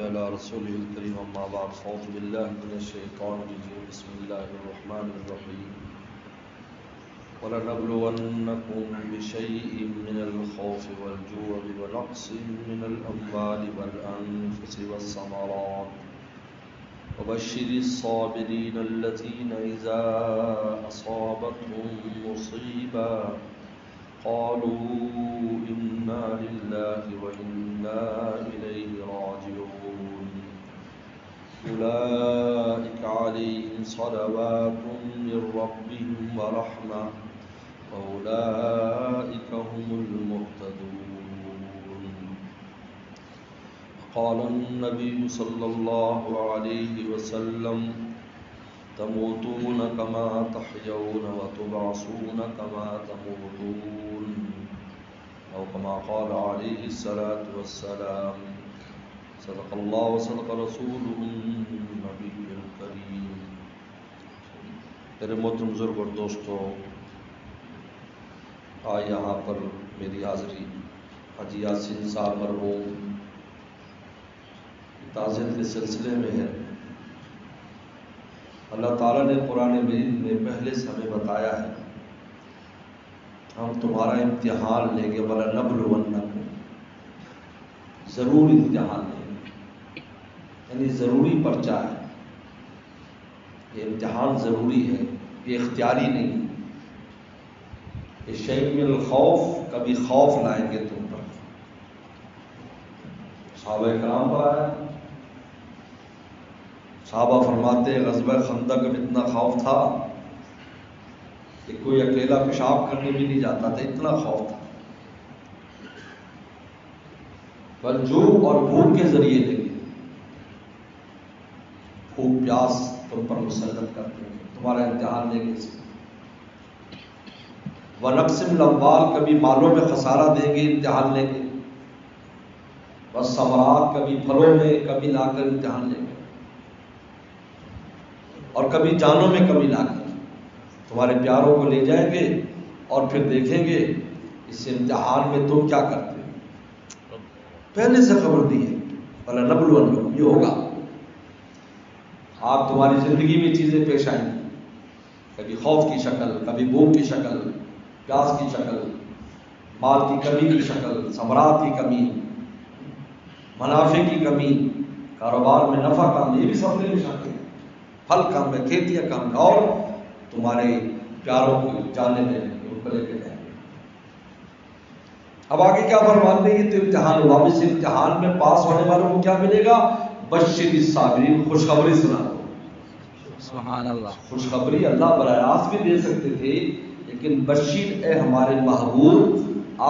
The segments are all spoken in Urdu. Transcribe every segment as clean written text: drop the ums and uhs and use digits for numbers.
على رسوله الكريم أما بعد فأعوذ بالله من الشيطان الرجيم بسم الله الرحمن الرحيم ولنبلونكم بشيء من الخوف والجوع ونقص من الأموال والأنفس والثمرات وبشر الصابرين الذين إذا أصابتهم مصيبة قالوا إنا لله وإنا إليه راجعون أولئك عليهم صلوات من ربهم ورحمة وأولئك هم المهتدون. قال النبي صلى الله عليه وسلم تموتون كما تحيون وتبعثون كما تموتون أو كما قال عليه الصلاة والسلام. صدق الله وصدق رسوله النبي الكريم. میرے محترم بزرگ اور دوستو، آج یہاں پر میری حاضری حاجی یاسین صاحب مرحوم تعزیت کے سلسلے میں ہے. اللہ تعالیٰ نے قرآن مجید میں پہلے سے ہمیں بتایا ہے ہم تمہارا امتحان لیں گے، وَلَنَبْلُوَنَّكُمْ، ضرور امتحان لیں گے، یعنی ضروری پرچہ ہے. یہ امتحان ضروری ہے، یہ اختیاری نہیں. یہ شیء من الخوف، کبھی خوف لائیں گے تم پر. صحابہ کرام پر آیا، صحابہ فرماتے ہیں غزوہ خندق میں اتنا خوف تھا کہ کوئی اکیلا پیشاب کرنے بھی نہیں جاتا تھا، اتنا خوف تھا. بلجوع اور بھوک کے ذریعے لیں گے، بھوک پیاس تم پر مسلط کرتے ہیں، تمہارا امتحان لیں گے. وَنَقْصٍ مِّنَ الْأَمْوَالِ، کبھی مالوں میں خسارہ دیں گے، امتحان لیں گے. وَالثَّمَرَاتِ، کبھی پھلوں میں کمی لا کر امتحان لیں گے، اور کبھی جانوں میں کمی لا کر تمہارے پیاروں کو لے جائیں گے اور پھر دیکھیں گے اس امتحان میں تم کیا کرتے ہو. پہلے سے خبر دی ہے، وَلَنَبْلُوَنَّكُمْ، یہ ہوگا. آپ تمہاری زندگی میں چیزیں پیش آئیں گی، کبھی خوف کی شکل، کبھی بھوک کی شکل، پیاس کی شکل، مال کی کمی کی شکل، ثمرات کی کمی، منافع کی کمی، کاروبار میں نفع کم، یہ بھی سب پیش آتے ہیں. پھل کم ہے، کھیتیاں کم ہے، اور تمہارے پیاروں کو جانے دیں گے، ان کو لے کے جائیں گے. اب آگے کیا فرماتے ہیں؟ یہ تو امتحان ہوا، اس امتحان میں پاس ہونے والوں کو کیا ملے گا؟ بشر الصابرین، خوشخبری سنا دو. سبحان اللہ. خوشخبری اللہ براہ راست بھی دے سکتے تھے، لیکن بشیر اے ہمارے محبوب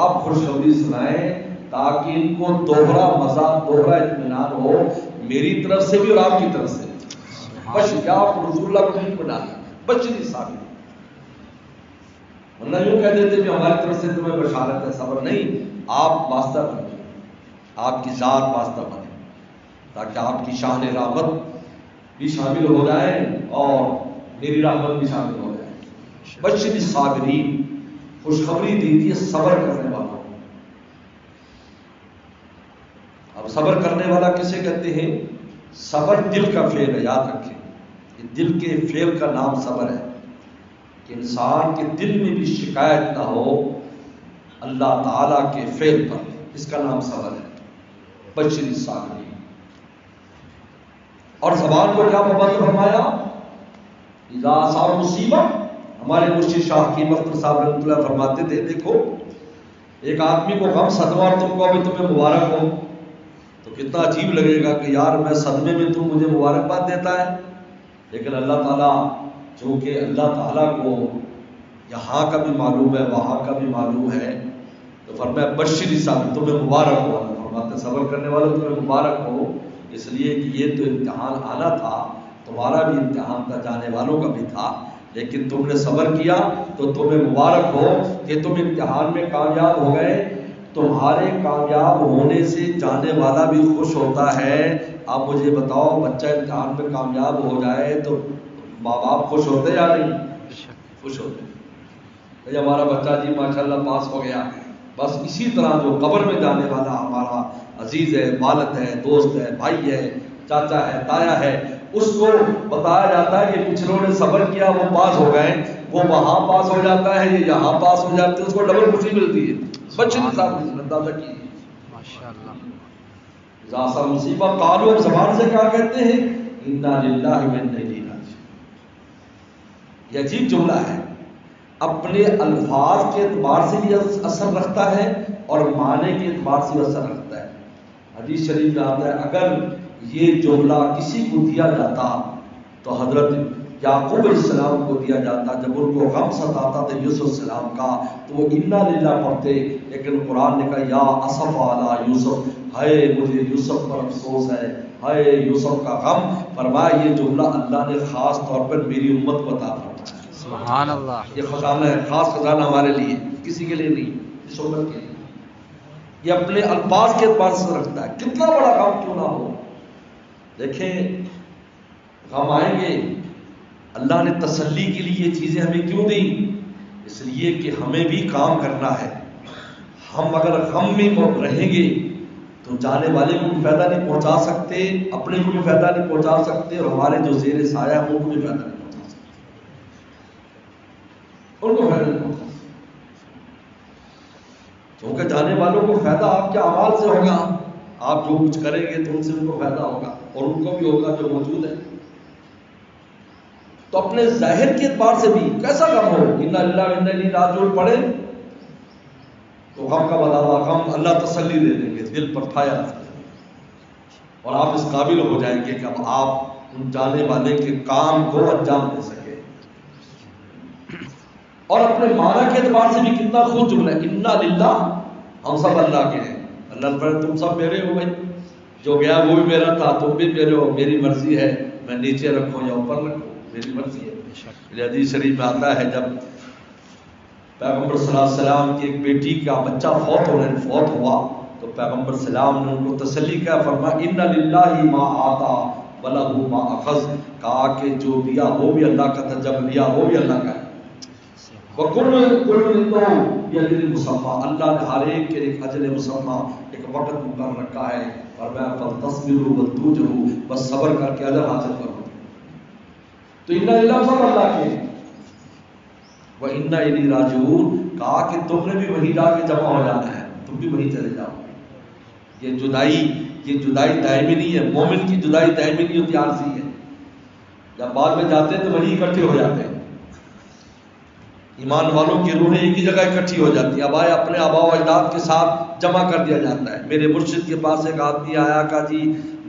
آپ خوشخبری سنائیں تاکہ ان کو دوہرا مزہ، دوہرا اطمینان ہو، میری طرف سے بھی اور آپ کی طرف سے. بس کیا آپ رسول اللہ کو نہیں بنا بشری صابر، ورنہ یوں کہہ دیتے کہ ہماری طرف سے تمہیں بشارت ہے، صبر نہیں. آپ واسطہ بنے، آپ کی ذات واسطہ بنے، تاکہ آپ کی شان رحمت بھی شامل ہو جائے اور میری رحمت بھی شامل ہو جائے. بشری صابرین، خوشخبری دیجیے صبر کرنے والوں. اب صبر کرنے والا کسے کہتے ہیں؟ صبر دل کا فعل ہے، یاد رکھیں. دل کے فعل کا نام صبر ہے، کہ انسان کے دل میں بھی شکایت نہ ہو اللہ تعالیٰ کے فعل پر، اس کا نام صبر ہے. بشری صابرین. اور زبان کو کیا پابند فرمایا؟ اذا اصاب مصیبت. ہمارے مرشد شاہ حکیم اختر صاحب رحمۃ اللہ فرماتے تھے دیکھو ایک آدمی کو غم صدمہ اور تم کو ابھی تمہیں مبارک ہو تو کتنا عجیب لگے گا کہ یار میں صدمے میں تم مجھے مبارکباد دیتا ہے. لیکن اللہ تعالیٰ چونکہ اللہ تعالیٰ کو یہاں کا بھی معلوم ہے وہاں کا بھی معلوم ہے، تو فرمایا بشری صاحب تمہیں مبارک ہو. فرماتے صبر کرنے والوں تمہیں مبارک ہو، اس لیے کہ یہ تو امتحان آنا تھا، تمہارا بھی امتحان تھا، جانے والوں کا بھی تھا، لیکن تم نے صبر کیا تو تمہیں مبارک ہو کہ تم امتحان میں کامیاب ہو گئے. تمہارے کامیاب ہونے سے جانے والا بھی خوش ہوتا ہے. آپ مجھے بتاؤ بچہ امتحان میں کامیاب ہو جائے تو ماں باپ خوش ہوتے یا نہیں؟ خوش ہوتے. ہمارا بچہ جی ماشاءاللہ پاس ہو گیا. بس اسی طرح جو قبر میں جانے والا ہمارا عزیز ہے، والد ہے، دوست ہے، بھائی ہے، چاچا ہے، تایا ہے، اس کو بتایا جاتا ہے کہ پچھلوں نے صبر کیا وہ پاس ہو گئے، وہ وہاں پاس ہو جاتا ہے، یہ یہاں پاس ہو جاتے ہیں، اس کو ڈبل خوشی ملتی ہے. بچے کے ساتھ اندازہ کی ماشاءاللہ. ذاسا مصیبت قالوا، اب زبان سے کیا کہتے ہیں؟ انا للہ و انا الیہ راجعون. یہ عجیب جملہ ہے، اپنے الفاظ کے اعتبار سے بھی اثر رکھتا ہے اور معنی کے اعتبار سے بھی اثر رکھتا ہے. حدیث شریف میں آتا ہے اگر یہ جملہ کسی کو دیا جاتا تو حضرت یعقوب علیہ السلام کو دیا جاتا، جب ان کو غم ستاتا تھا یوسف السلام کا تو وہ انا للہ پڑھتے، لیکن قرآن نے کہا یا اسف علی یوسف، ہائے مجھے یوسف پر افسوس ہے، ہائے یوسف کا غم. فرمایا یہ جملہ اللہ نے خاص طور پر میری امت کو عطا فرمایا. سبحان اللہ. یہ خزانہ ہے، خاص خزانہ ہمارے لیے، کسی کے لیے نہیں، اس امت کے لیے. یہ اپنے الفاظ کے اعتبار سے رکھتا ہے، کتنا بڑا غم کیوں نہ ہو. دیکھیں غم آئیں گے، اللہ نے تسلی کے لیے یہ چیزیں ہمیں کیوں دیں؟ اس لیے کہ ہمیں بھی کام کرنا ہے. ہم اگر غم میں رہیں گے تو جانے والے کو بھی فائدہ نہیں پہنچا سکتے، اپنے کو بھی فائدہ نہیں پہنچا سکتے، اور ہمارے جو زیر سایہ ہیں ان کو بھی فائدہ نہیں پہنچا سکتے، ان کو فائدہ نہیں پہنچا سکتے. کیونکہ جانے والوں کو فائدہ آپ کے اعمال سے ہوگا، آپ جو کچھ کریں گے تو ان سے ان کو فائدہ ہوگا، اور ان کو بھی ہوگا جو موجود ہے. تو اپنے ظاہر کے اعتبار سے بھی کیسا غم ہو، انا للہ و انا الیہ راجعون پڑھے تو غم کا بداوا، غم اللہ تسلی دے دیں گے، دل پر پھایا رکھ دیں گے، اور آپ اس قابل ہو جائیں گے کہ اب آپ ان جانے والے کے کام کو انجام دے سکیں. اور اپنے معنی کے اعتبار سے بھی کتنا خوب جملہ ہے، انا للہ، ہم سب اللہ کے ہیں. اللہ پر تم سب میرے ہو، بھائی جو گیا وہ بھی میرا تھا، تم بھی میرے ہو، میری مرضی ہے میں نیچے رکھوں یا اوپر رکھوں، میری مرضی ہے. حدیث شریف میں آتا ہے جب پیغمبر صلی اللہ علیہ وسلم کی ایک بیٹی کا بچہ فوت ہوا تو پیغمبر صلی اللہ علیہ وسلم نے ان کو تسلی کیا، فرمایا اِنَّ لِلَّهِ مَا آتَى وَلَهُ مَا أَخَذَ، کہا کہ جو دیا وہ بھی اللہ کا تھا، جب لیا وہ بھی اللہ کا ہے. وَكُلٌّ عِندَهُ بِأَجْلٍ مُّسَمًّى، اللہ نے ہر ایک کے ایک اجل مسمى، ایک وقت مقرر رکھا ہے. فرمایا فَلْتَصْبِرُوا وَلْتُوجِبُوا، بس صبر کر کے اجر حاصل کرو. تو اِنَّ لِلَّهِ سب اللہ کے ہیں. وَإِنَّ إِلَيْهِ رَاجِعُونَ، کہا کہ تم نے بھی وہیں جا کے جمع ہو جانا ہے، تم بھی وہیں چلے جاؤ. یہ جدائی دائمی نہیں ہے، مومن کی جدائی دائمی نہیں ہوتی، عارضی ہے. جب بعد میں جاتے ہیں تو وہیں اکٹھے ہو جاتے ہیں. ایمان والوں کی روحیں ایک ہی جگہ اکٹھی ہو جاتی ہیں. اب آئے اپنے آباء و اجداد کے ساتھ جمع کر دیا جاتا ہے. میرے مرشد کے پاس ایک آدمی آیا، کہا جی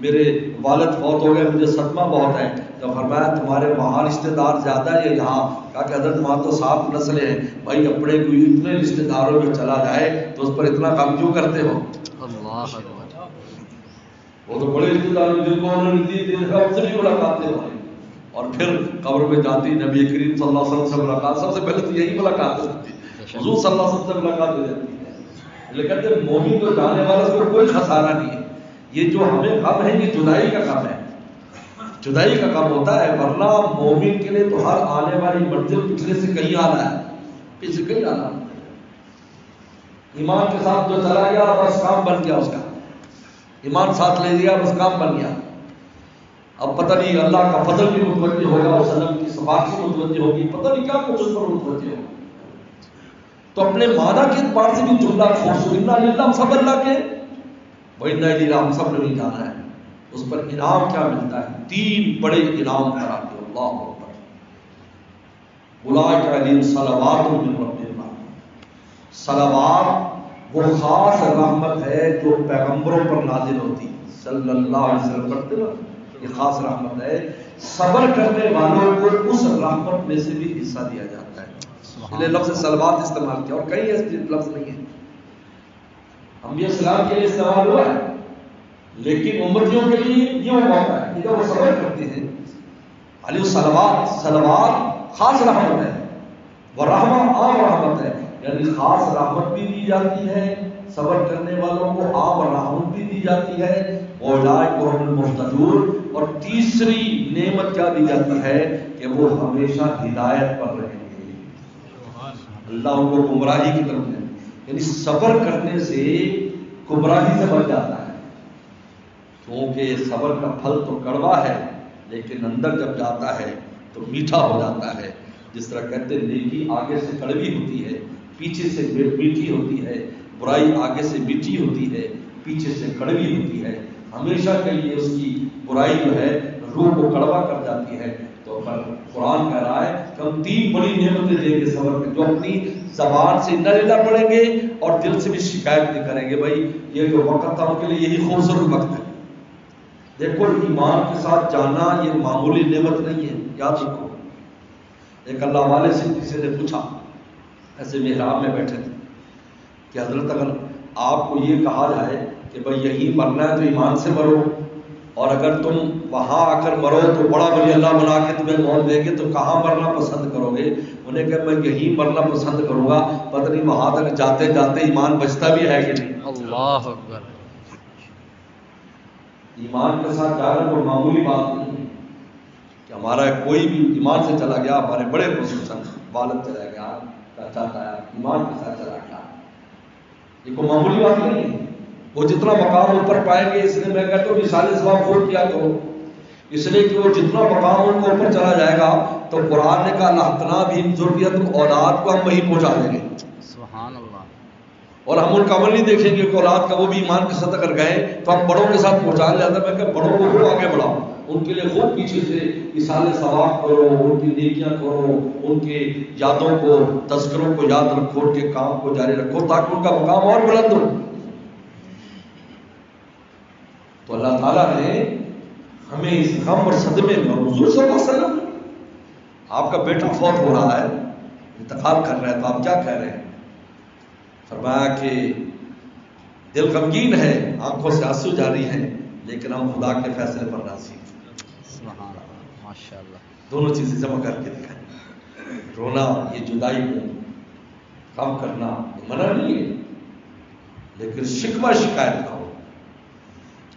میرے والد فوت ہو گئے، مجھے صدمہ بہت ہے. تو فرمایا تمہارے وہاں رشتہ دار زیادہ ہے یا یہاں؟ کہا کہ حضرت وہاں تو 7 نسلیں ہیں. بھائی اپنے کوئی اتنے رشتہ داروں میں چلا جائے تو اس پر اتنا غم کیوں کرتے ہو؟ اللہ اکبر. وہ تو بڑے رشتہ دار جن کو انہوں نے دیکھا ان سے بھی ملاقاتیں ہوئی، اور پھر قبر میں جاتی نبی کریم صلی اللہ علیہ وسلم سے ملاقات. سب سے پہلے تو یہی ملاقات ہوتی ہے، حضور صلی اللہ علیہ وسلم سے ملاقات ہو جاتی ہے. لیکن جب مومن کو جانے والے کو کوئی خسارہ نہیں ہے. یہ جو ہمیں غم ہے یہ جدائی کا غم ہے، جدائی کا غم ہوتا ہے. ورنہ مومن کے لیے تو ہر آنے والی منزل پچھلے سے کہیں آنا ہے، پچھلے کہیں آنا. ایمان کے ساتھ جو چلا گیا بس کام بن گیا، اس کا ایمان ساتھ لے لیا بس کام بن گیا. اب پتہ نہیں اللہ کا فضل بھی متوجہ ہوگا، اس سلم کی صفات بھی متوجہ ہوگی، پتہ نہیں کیا کچھ اس پر متوجہ ہوگا. تو اپنے معنی کے اعتبار سے بھی جملہ خوبصورت، اِنَّ لِلَّهِ، ہم سب اللہ کے، وَإِنَّ إِلَيْهِ، ہم سب نے بھی جانا ہے. اس پر انعام کیا ملتا ہے؟ 3 بڑے انعام کراتے. اللہ اکبر. اولئک علیہم صلوات من ربہم، صلوات وہ خاص رحمت ہے جو پیغمبروں پر نازل ہوتی صلی اللہ علیہ وسلم. پڑھتے نا، یہ خاص رحمت ہے. صبر کرنے والوں کو اس رحمت میں سے بھی حصہ دیا جاتا ہے. اس لیے لفظ صلوات استعمال کیا، اور کئی ایسے لفظ نہیں ہے. انبیاء السلام کے لیے استعمال ہوا ہے، لیکن امتیوں کے لیے یہ موقع ہے کہ جب وہ صبر کرتے ہیں. علیہ صلوات خاص رحمت ہے، وہ رحمت عام رحمت ہے، یعنی خاص رحمت بھی دی جاتی ہے صبر کرنے والوں کو، عام رحمت بھی دی جاتی ہے. اولئک هم المهتدون. اور تیسری نعمت کیا دی جاتی ہے کہ وہ ہمیشہ ہدایت پر رہیں گے. اللہ ان کو گمراہی کی طرف لے، یعنی صبر کرنے سے گمراہی سے بچ جاتا ہے. کیونکہ صبر کا پھل تو کڑوا ہے لیکن اندر جب جاتا ہے تو میٹھا ہو جاتا ہے. جس طرح کہتے ہیں نیکی آگے سے کڑوی ہوتی ہے پیچھے سے میٹھی ہوتی ہے، برائی آگے سے میٹھی ہوتی ہے پیچھے سے کڑوی ہوتی ہے. ہمیشہ کے لیے اس کی برائی جو ہے روح کو کڑوا کر جاتی ہے. تو پر قرآن کہہ رہا ہے کہ ہم 3 بڑی نعمتیں دیں گے صبر میں، جو اپنی زبان سے نہ لینا پڑیں گے اور دل سے بھی شکایت نہیں کریں گے. بھائی یہ جو وقت تھا ان کے لیے یہی خوبصورت وقت ہے. دیکھو ایمان کے ساتھ جانا یہ معمولی نعمت نہیں ہے، یاد رکھو. ایک اللہ والے سے کسی نے پوچھا، ایسے محراب میں بیٹھے تھے، کہ حضرت اگر آپ کو یہ کہا جائے کہ بھائی یہی مرنا ہے تو ایمان سے مرو، اور اگر تم وہاں آ کر مرو تو بڑا ولی اللہ بنا کے تمہیں موت دے گے تو کہاں مرنا پسند کرو گے؟ انہیں کہا میں یہی مرنا پسند کروں گا. پتہ نہیں وہاں تک جاتے جاتے ایمان بچتا بھی ہے کہ نہیں. اللہ اکبر. ایمان کے ساتھ جانا کوئی معمولی بات نہیں ہے کہ ہمارا کوئی بھی ایمان سے چلا گیا، ہمارے بڑے خصوصاً والد چلا گیا، چاچا تایا ایمان کے ساتھ چلا گیا، یہ کوئی معمولی بات نہیں ہے. وہ جتنا مقام اوپر پائیں گے، اس لیے میں کہتا ہوں مثال ثواب خود کیا کرو، اس لیے کہ وہ جتنا مقام ان کو اوپر چلا جائے گا تو قرآن نے کہا لہتنا بھی ذریت اولاد کو ہم وہیں پہنچا دیں گے. سبحان اللہ. اور ہم ان کا عمل نہیں دیکھیں گے کہ اولاد کا وہ بھی ایمان کے ساتھ اگر گئے تو ہم بڑوں کے ساتھ پہنچانے جاتا ہے. میں کہ بڑوں کو وہ آگے بڑھاؤ، ان کے لیے خوب پیچھے سے ایصال ثواب کرو، ان کی نیکیاں کرو، ان کے یادوں کو تذکروں کو یاد رکھو، ان کے کام کو جاری رکھو تاکہ ان کا مقام اور بلند ہو. تو اللہ تعالیٰ نے ہمیں اس غم اور صدمے میں، حضور صلی اللہ علیہ وسلم آپ کا بیٹا فوت ہو رہا ہے، انتقال کر رہا ہے، تو آپ کیا کہہ رہے ہیں؟ فرمایا کہ دل غمگین ہے، آنکھوں سے آنسو جاری ہیں، لیکن ہم خدا کے فیصلے پر راضی ہیں. سبحان اللہ. ماشاء اللہ. دونوں چیزیں جمع کر کے دکھائیں. رونا یہ جدائی کو کم کرنا یہ منع نہیں ہے، لیکن شکوہ شکایت نہ ہو.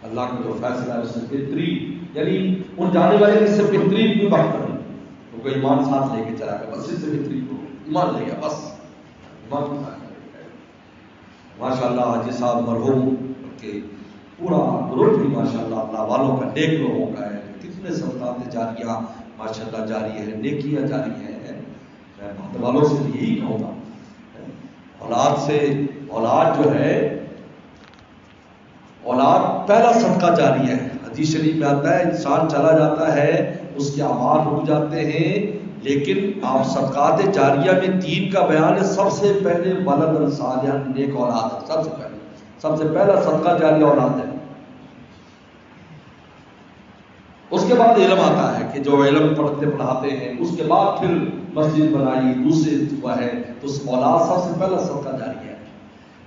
اللہ کا جو فیصلہ ہے اس سے بہترین، یعنی ان جانے والے اس سے بہترین کوئی بات نہیں. تو کوئی ایمان ساتھ لے کے چلا گیا، بس اس سے بہترین کو ایمان لے گیا، بس ایمان کے ساتھ. ماشاء اللہ حاجی صاحب مرحوم کے پورا گروپ بھی ماشاء اللہ اللہ والوں کا، نیک لوگوں کا ہے. کتنے صدقات جاریہ ماشاء اللہ جاری ہے، نیکیاں جاری ہیں. میں بہت والوں سے یہی کہوں گا، اولاد سے، اولاد جو ہے، اولاد پہلا صدقہ جاری ہے. حدیث شریف میں آتا ہے انسان چلا جاتا ہے اس کے اعمال رک جاتے ہیں، لیکن آپ صدقات جاریہ میں 3 کا بیان ہے. سب سے پہلے ولد صالح، نیک اولاد ہے. سب سے پہلا صدقہ جاریہ اولاد ہے. اس کے بعد علم آتا ہے کہ جو علم پڑھتے پڑھاتے ہیں، اس کے بعد پھر مسجد بنائی، دوسرے ہوا ہے، تو اس اولاد سب سے پہلا صدقہ جاریہ ہے.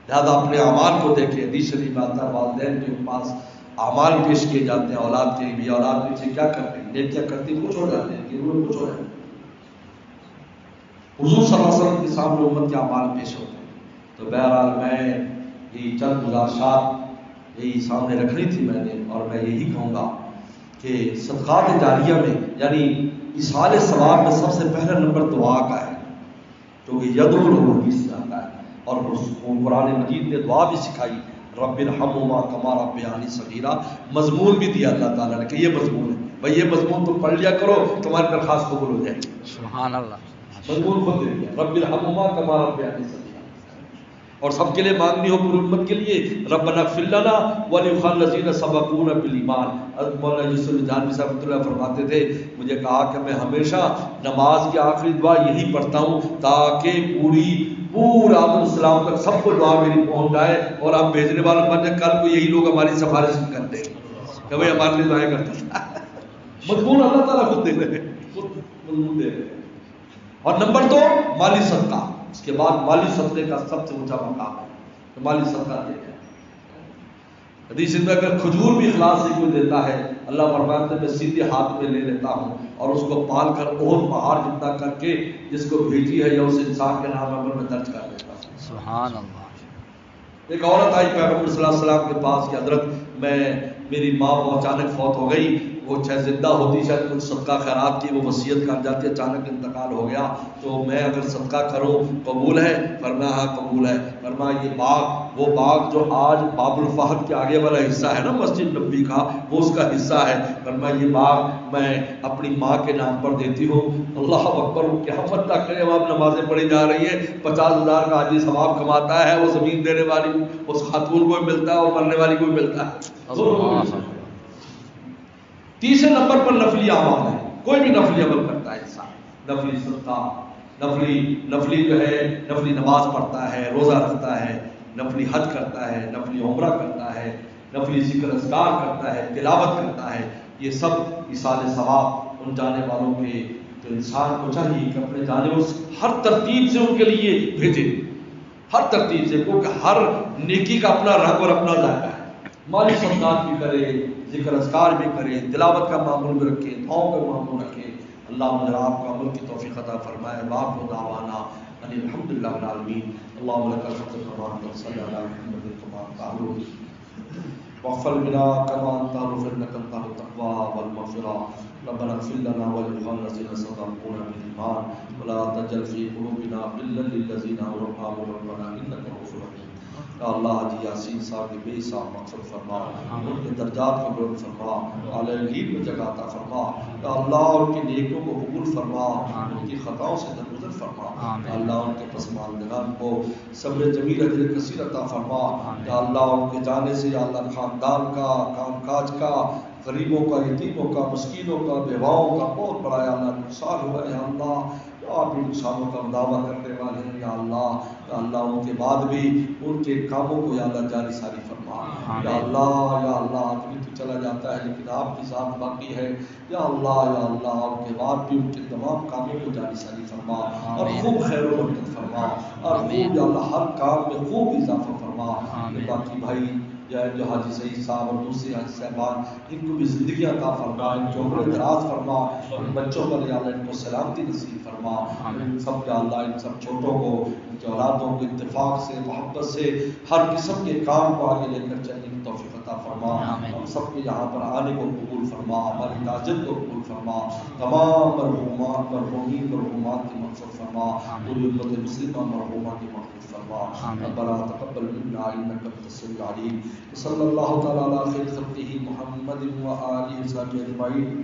لہٰذا اپنے اعمال کو دیکھیں. حدیث شریف میں آتا ہے والدین کے پاس اعمال پیش کیے جاتے ہیں اولاد کے لیے. اولاد پیچھے کیا کرتے ہیں؟ نیکیاں کرتے کچھ ہو جاتے ہیں، ضرور کچھ ہو جاتے ہیں. حضور صلی اللہ علیہ وسلم کے سامنے امت کے اعمال پیش ہوتے ہیں. تو بہرحال میں یہی چند گزارشات یہی سامنے رکھنی تھی میں نے، اور میں یہی کہوں گا کہ صدقات جاریہ میں، یعنی ایصال ثواب میں سب سے پہلا نمبر دعا کا ہے، کیونکہ یدعو لہ حدیث میں آتا ہے. اور قرآن مجید نے دعا بھی سکھائی، رب ارحمہما کما ربیانی صغیرا. مضمون بھی دیا اللہ تعالیٰ نے کہ یہ مضمون ہے، بھائی یہ مضمون تم پڑھ لیا کرو، تمہاری درخواست قبول ہو جائے گی. سبحان اللہ. مضمون خود دے دیا، رب ارحمہما کما ربیانی صغیرا. اور سب کے لیے مانگنی ہو، پوری امت کے لیے، ربنا اغفر لنا ولإخواننا الذین سبقونا بالایمان. حضرت مولانا یوسف جانوی صاحب رحمۃ اللہ فرماتے تھے، مجھے کہا کہ میں ہمیشہ نماز کی آخری دعا یہی پڑھتا ہوں تاکہ پورا آدم السلام تک سب کو دعا میری پہنچ جائے، اور ہم بھیجنے والوں بن جائے، کل کو یہی لوگ ہماری سفارش کر دیں کہ بھائی ہمارے لیے دعائیں کرتے ہیں. مضمون اللہ تعالیٰ خود دے رہے ہیں، خود مضمون دے رہے ہیں. اور نمبر 2 مالی صدقہ. اس کے بعد مالی صدقے کا سب سے اونچا مقام ہے تو مالی صدقہ دے گا. حدیث میں اگر کھجور بھی اخلاص سے کوئی دیتا ہے، اللہ فرماتے ہیں میں سیدھے ہاتھ میں لے لیتا ہوں اور اس کو پال کر اور پہاڑ جتنا کر کے جس کو بھیجی ہے یا اس انسان کے نام عمل میں درج کر دیتا ہوں. سبحان اللہ. ایک عورت آئی پیغمبر صلی اللہ علیہ وسلم کے پاس کہ حضرت میری ماں وہ اچانک فوت ہو گئی، وہ چاہے زندہ ہوتی شاید کچھ صدقہ خیرات کی وہ وصیت کر جاتی، اچانک انتقال ہو گیا تو میں اگر صدقہ کروں قبول ہے؟ فرمایا ہاں قبول ہے۔ فرمایا یہ باغ، وہ باغ جو آج باب الفہد کے آگے والا حصہ ہے نا مسجد نبوی کا، وہ اس کا حصہ ہے۔ فرمایا یہ باغ میں اپنی ماں کے نام پر دیتی ہوں۔ اللہ اکبر، وہ قیامت تک وہاں نمازیں پڑھی جا رہی ہیں، 50,000 کا حاجی ثواب کماتا ہے، وہ زمین دینے والی اس خاتون کو بھی ملتا ہے اور مرنے والی کو بھی ملتا ہے۔ تیسرے نمبر پر نفلی اعمال ہے، کوئی بھی نفلی عمل کرتا ہے انسان، نفلی صدقہ، نفلی جو ہے نفلی نماز پڑھتا ہے، روزہ رکھتا ہے، نفلی حج کرتا ہے، نفلی عمرہ کرتا ہے، نفلی ذکر اذکار کرتا ہے، تلاوت کرتا ہے، یہ سب ایصال ثواب ان جانے والوں کے جو انسان کو چاہیے کہ اپنے جانور ہر ترتیب سے ان کے لیے بھیجے، ہر ترتیب سے، کیونکہ ہر نیکی کا اپنا رنگ اور اپنا ذائقہ ہے۔ مالی صدقات بھی کرے، ذکر اذکار بھی کرے، تلاوت کا معمول بھی رکھے، دعاؤں کا معمول رکھے۔ اللہ مجھے آپ کو عمل کی توفیق عطا فرمائے۔ وآخر دعوانا ان الحمد للہ رب العالمین۔ اللهم لك الحمد كما انت صلی علی محمد كما تعلم واغفر لنا كما انت غفر انك انت التقوى والمغفرة۔ ربنا اغفر لنا ولإخواننا الذين سبقونا بالإيمان ولا تجعل في قلوبنا غلا للذين آمنوا ربنا إنك رؤوف رحيم۔ یا اللہ حاجی یاسین صاحب کے بے حساب مغفرت فرما، ان کے درجات کو بلند فرما، اعلی علیم میں جگہ عطا فرما۔ یا اللہ ان کی نیکیوں کو قبول فرما، ان کی خطاؤں سے درگزر فرما۔ یا اللہ ان کے پسماندگان کو صبر جمیل اجر کثیر عطا فرما۔ یا اللہ ان کے جانے سے یا اللہ خاندان کا، کام کاج کا، غریبوں کا، یتیموں کا، مسکینوں کا، بیواؤں کا بہت بڑا یا اللہ نقصان ہوا ہے۔ یا اللہ آپ بھی نقصانوں کا دعویٰ کرنے والے ہیں۔ یا اللہ ان کے بعد بھی ان کے کاموں کو یا اللہ جاری ساری فرما۔ یا اللہ آدمی تو چلا جاتا ہے لیکن آپ کی ذات باقی ہے۔ یا اللہ ان کے بعد بھی ان کے تمام کاموں کو جاری ساری فرما اور خوب خیر و برکت فرما اور خوب یا اللہ ہر کام میں خوب اضافہ فرما۔ باقی بھائی یا جو حاجی سعید صاحب اور دوسرے حاجی صاحبان، ان کو بھی زندگی عطا فرما، ان کی عمر دراز فرما، ان بچوں پر یا اللہ ان کو سلامتی نصیب فرما۔ ان سب یا اللہ ان سب چھوٹوں کو، ان کے اولادوں کو اتفاق سے، محبت سے ہر قسم کے کام کو آگے لے کر چلنے کی توفیق عطا فرما۔ ہم سب کے یہاں پر آنے کو قبول فرما، ہماری تاجت کو قبول فرما، تمام مرحومین مرحومات کی مغفرت فرما، پوری امت مسلمہ مرحومہ کی مغفرت فرما۔ ربنا تقبل منا انک انت السمیع العلیم۔ صلی اللہ تعالی علی خیر خلقہ محمد و آلہ وصحبہ اجمعین۔